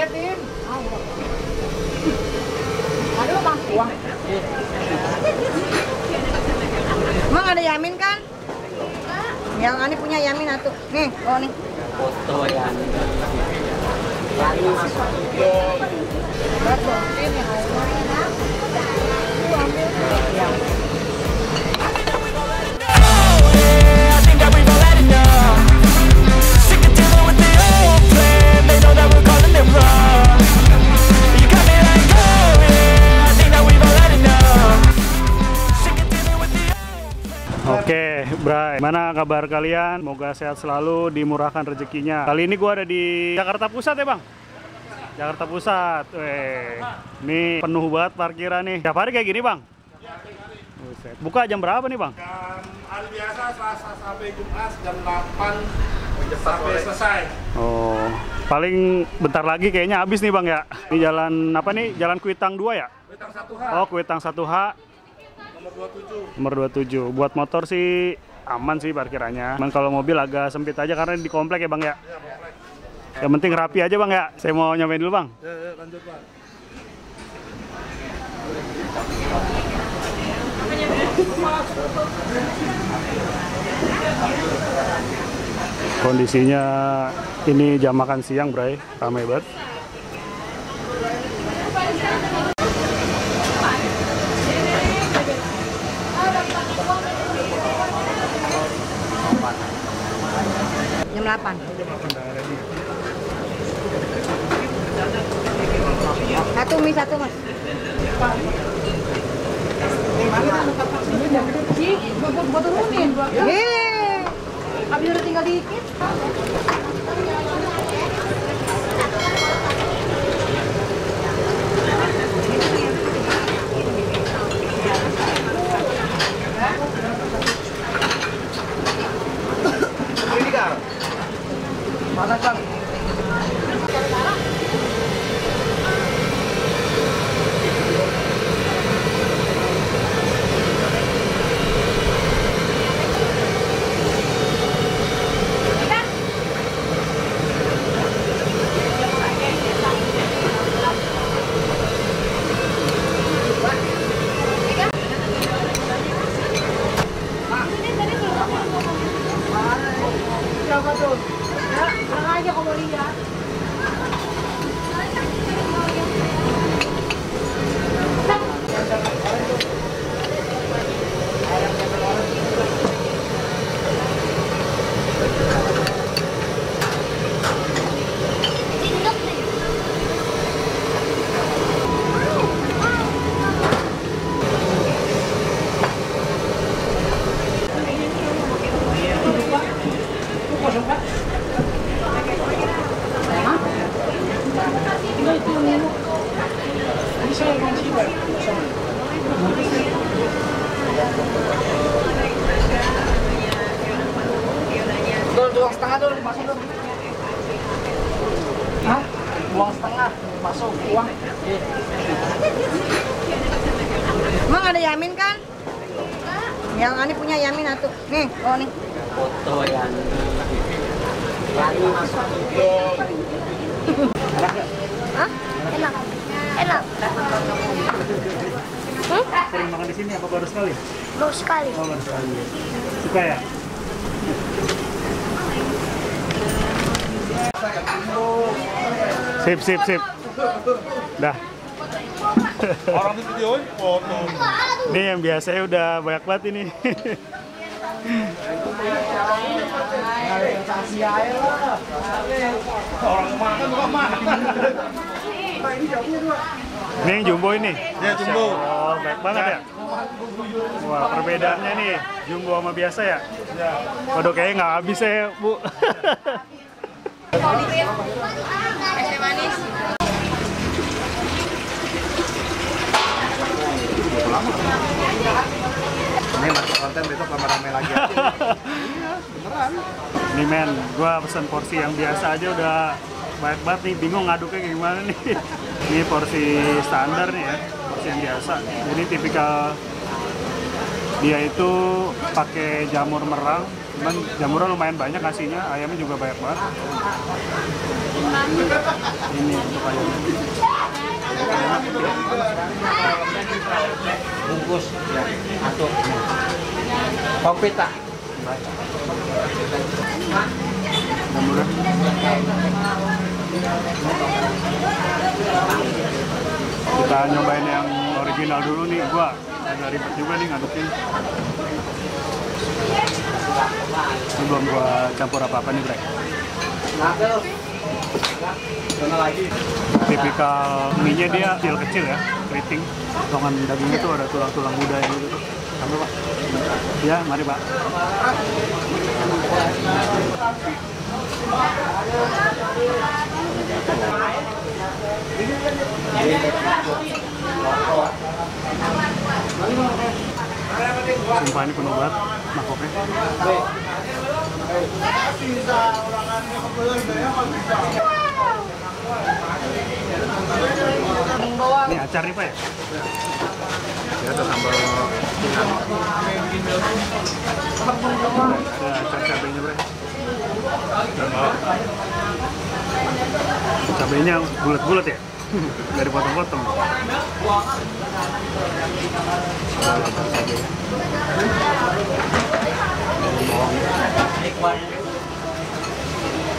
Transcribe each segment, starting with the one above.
liatin. Aduh, Bang. Uang. Emang ada Yamin kan? Yang ini punya Yamin atuh. Nih, oh nih. Foto Yamin. Oke, Bray, mana kabar kalian? Semoga sehat selalu, dimurahkan rezekinya. Kali ini gua ada di Jakarta Pusat ya, Bang? Jakarta Pusat. Ini penuh banget parkiran nih. Tiap hari kayak gini, Bang? Buset. Buka jam berapa nih, Bang? Jam hari biasa Selasa sampai Jumat jam 8 sampai selesai. Oh, paling bentar lagi kayaknya habis nih, Bang ya. Ini jalan apa nih? Jalan Kuitang 2 ya? Kuitang 1H. Oh, Kuitang 1H. Nomor 27. Buat motor sih aman sih parkirannya. Cuman kalau mobil agak sempit aja karena di komplek ya, Bang ya. Yang penting rapi aja, Bang ya. Saya mau nyobain dulu, Bang. Lanjut, Pak. Kondisinya ini jam makan siang, Bray. Ramai banget. Jam 8. Satu mie satu, Mas. Buat turunin. Habis udah tinggal dikit. Ini kan. Mana, Bang? Siapa tuh? Ya, tenang aja kamu lihat. Uang setengah dulu masuk dulu. Hah? Uang setengah masuk uang. Emang ada Yamin kan? Yang ini punya Yamin atuh. Nih, oh nih. Foto Yamin. Hah? Enak. Enak. Sering makan di sini apa baru sekali? Baru sekali. Oh, baru sekali. Suka ya? Sip. Dah. Orang di videoin foto. Ini yang biasanya udah banyak banget ini. Orang makan bukan makan. Ini yang jumbo ini? Ya, jumbo. Oh, baik banget ya? Wah, perbedaannya nih, jumbo sama biasa ya? Waduh, kayaknya nggak habis ya, Bu. Es teh manis. Ini masuk konten besok rame-rame lagi aja. Iya, beneran. Nih men, gua pesen porsi yang biasa aja udah banyak banget nih, bingung ngaduknya gimana nih. Ini porsi standar nih ya, porsi yang biasa. Jadi tipikal dia itu pakai jamur merang, cuman jamurnya lumayan banyak ngasihnya, ayamnya juga banyak banget. Ini untuk ayamnya. Bungkus ya, satu. Kopi tak? Murah. Kita nyobain yang original dulu nih, gua agak ribet juga nih ngaduknya. Ini belum gua campur apa-apa nih, Bre. Tipikal mie-nya dia kecil-kecil ya, keriting. Potongan dagingnya tuh ada tulang-tulang muda yang gitu tuh. Sambil, Pak. Ya, mari, Pak. Sumpah ini penuh banget mangkoknya. Ini acar nih, Pak ya? Ya, ada sambal pinang. Ada acar cabenya, Bre. Cabenya bulat-bulat ya? Nggak dipotong-potong.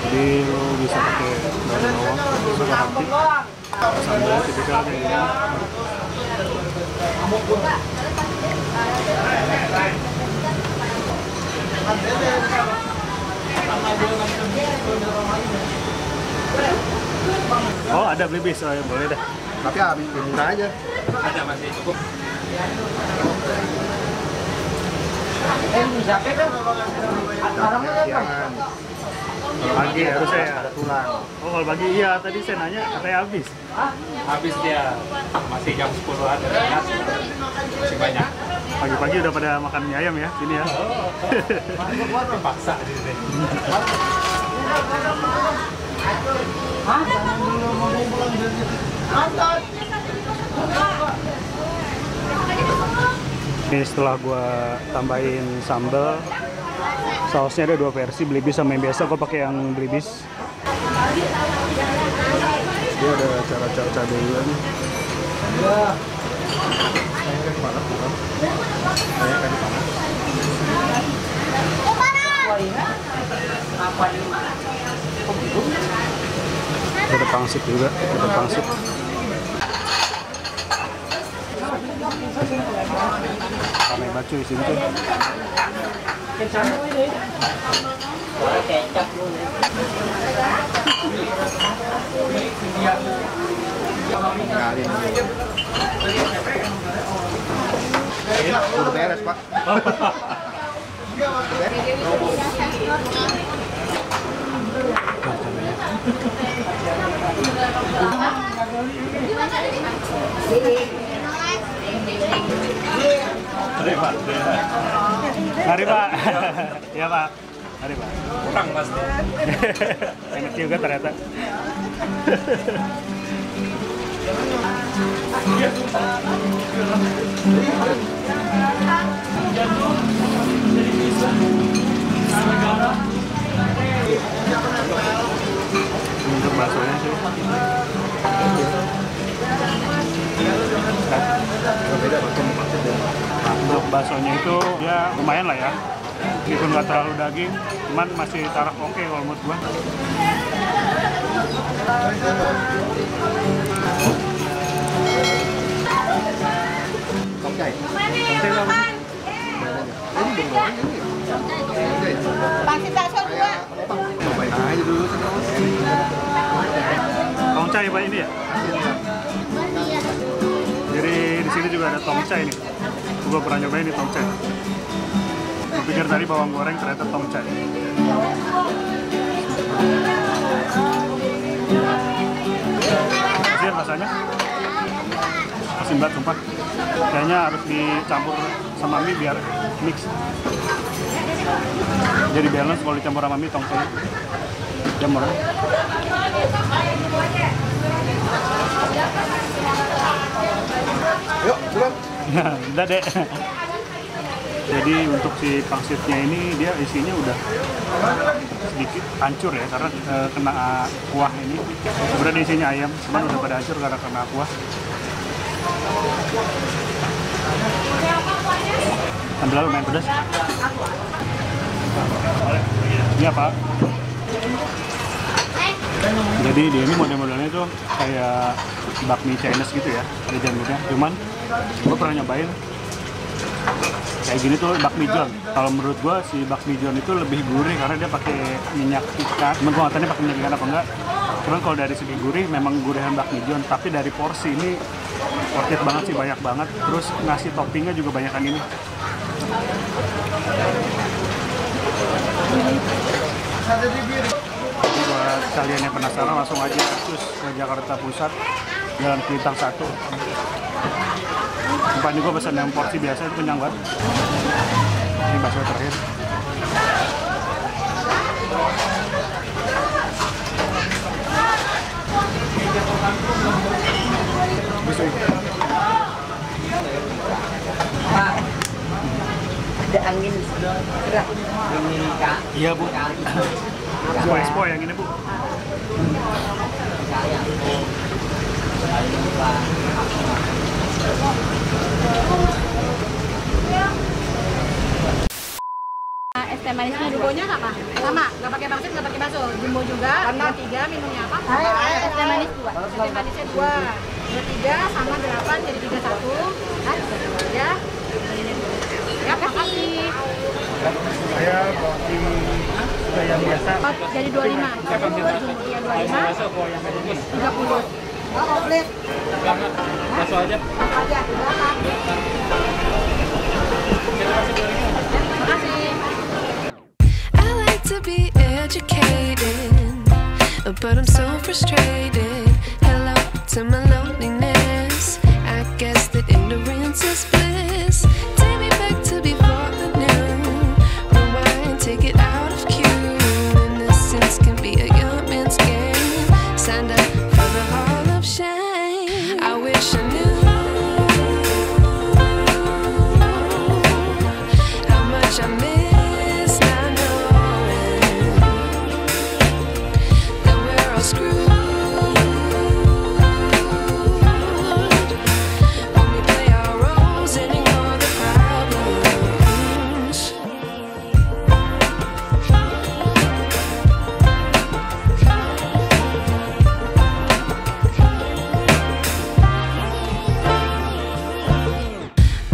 Jadi lo bisa pakai daun bawang, suka hati. Sambal tipikal kayak gini. Oh, ada belibis, oh ya boleh deh. Tapi habis murah aja. Ada masih cukup. Jangan. Pagi harusnya ya. Ada tulang. Oh, kalau pagi iya, tadi saya nanya katanya habis. Habis dia masih jam 10-an masih banyak. Pagi-pagi udah pada makan mie ayam ya, sini ya. Paksa di sini. Ini setelah gua tambahin sambal, sausnya ada dua versi, belibis sama yang biasa. Gua pakai yang belibis. Dia ada cara-cara cabenya nih. Ada pangsit juga, ada pangsit. Ramai banget cuy di sini tuh. Kecap lu. Tinggalin. Udah beres, Pak. Mari Pak. Mari Pak. Ya Pak. Mari Pak. Kurang pasti. Enak juga ternyata. Untuk baksonya sih. Untuk baksonya itu ya lumayan lah ya. Meskipun nggak terlalu daging, cuman masih taraf oke kalau menurut gua. Oke. Pangsit bakso dua. Cobain aja dulu terus. Tongcai Pak ini ya? Jadi di sini juga ada tongcai nih. Gua pernah nyobain nih tongcai. Gua pikir tadi bawang goreng, ternyata tongcai. Kasian rasanya. Asin banget sumpah. Kayaknya harus dicampur sama mie biar mix. Jadi balance kalau dicampur sama mie tongcai. Jamur. Yuk, buruan. Udah deh. Jadi untuk si pangsitnya ini dia isinya udah sedikit hancur ya karena kena kuah ini. Sebenarnya isinya ayam, cuman udah pada hancur karena kena kuah. Sambal lumayan pedas. Iya Pak. Jadi dia ini model-modelnya tuh kayak bakmi Chinese gitu ya, ada jangkutnya. Cuman gue pernah nyobain kayak gini tuh bakmi John. Kalau menurut gue si bakmi John itu lebih gurih karena dia pakai minyak ikan. Cuman gue nggak tahu nih pakai minyak ikan apa enggak. Cuman kalau dari segi gurih memang gurihan bakmi John. Tapi dari porsi ini worth it banget sih, banyak banget. Terus ngasih toppingnya juga banyakan ini. Buat kalian yang penasaran langsung aja terus ke Jakarta Pusat, Jalan Kuitang 1. Tempat ini gue pesan yang porsi biasa itu kenyang banget. Ini bakso terakhir. Ada angin gerak. Iya Bu. Spoi yang ini Bu. Es teh manisnya jumbonya apa? Sama, nggak pakai pangsit, nggak pakai bakso. Jumbo juga. 3 minumnya apa? Es teh manis 2. Es teh manisnya 2. 3 sama 8 jadi 31. Nah, ya. Ya, makasih. Saya porsi yang biasa. Jadi 25. Iya, 25. 30. Oh, komplit. Bakso aja. Aja, silakan. Makasih. I like to be educated, but I'm so frustrated. Hello to my loneliness. I guess that ignorance is bliss. Take me back to before the new. Rewind, take it out of cue. Innocence can be a young man's game. Signed up for the hall of shame. I wish I knew how much I miss not knowing that we're all screwed when we play our roles and ignore the problems.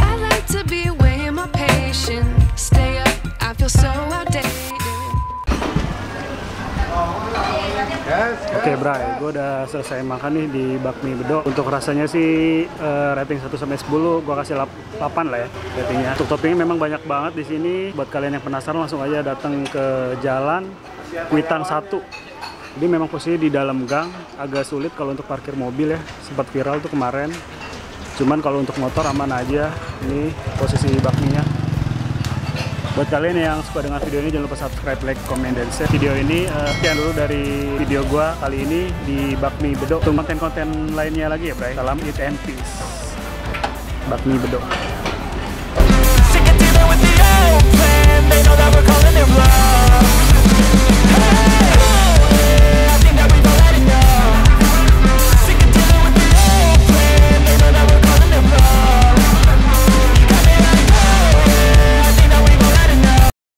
I like to be away in my patience. Stay up, I feel so outdated. Oke Bray, gue udah selesai makan nih di Bakmi Bedo. Untuk rasanya sih rating 1-10 gue kasih 8 lah ya ratingnya. Untuk toppingnya memang banyak banget di sini. Buat kalian yang penasaran langsung aja datang ke Jalan Kuitang 1. Jadi memang posisinya di dalam gang, agak sulit kalau untuk parkir mobil ya. Sempat viral tuh kemarin. Cuman kalau untuk motor aman aja. Ini posisi bakminya. Buat kalian yang suka dengan video ini jangan lupa subscribe, like, komen, dan share video ini. Sekian dulu dari video gua kali ini di Bakmi Bedo. Tunggu konten-konten lainnya lagi ya Bray. Salam eat and peace. Bakmi Bedo. Sick of dealing with the old plan. They know that